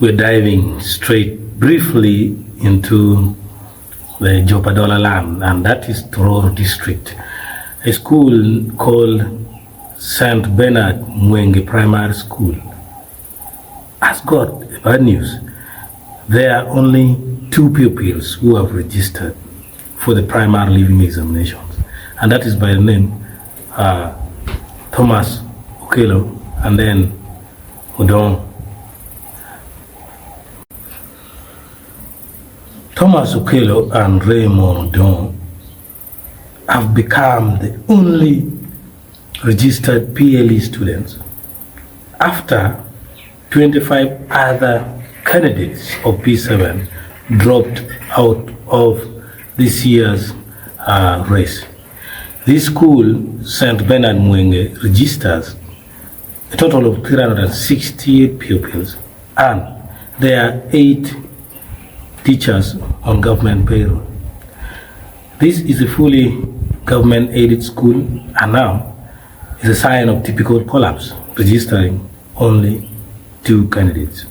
we're diving straight briefly into the Jopadhola land, and that is Tororo district. A school called St. Benard Mwenge Primary School has got bad news. There are only 2 pupils who have registered for the primary leaving examinations, and that is by the name Thomas Okello and then Udon. Thomas Okello and Raymond Udon have become the only registered PLE students after 25 other candidates of P7 dropped out of this year's race. This school, St. Benard Mwenge, registers a total of 368 pupils, and there are 8 teachers on government payroll. This is a fully government-aided school, and now is a sign of typical collapse, registering only 2 candidates.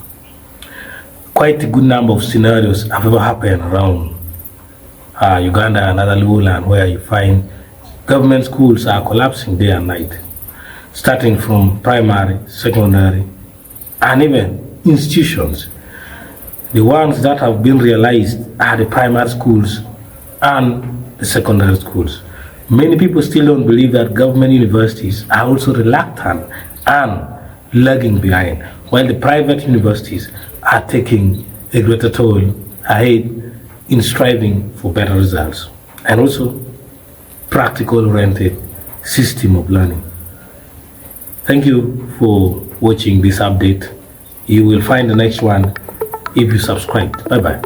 Quite a good number of scenarios have ever happened around Uganda and other lowland where you find government schools are collapsing day and night, starting from primary, secondary, and even institutions. The ones that have been realized are the primary schools and the secondary schools. Many people still don't believe that government universities are also reluctant and lagging behind, while the private universities are taking a greater toll ahead in striving for better results and also practical-oriented system of learning. Thank you for watching this update. You will find the next one if you subscribe. Bye-bye.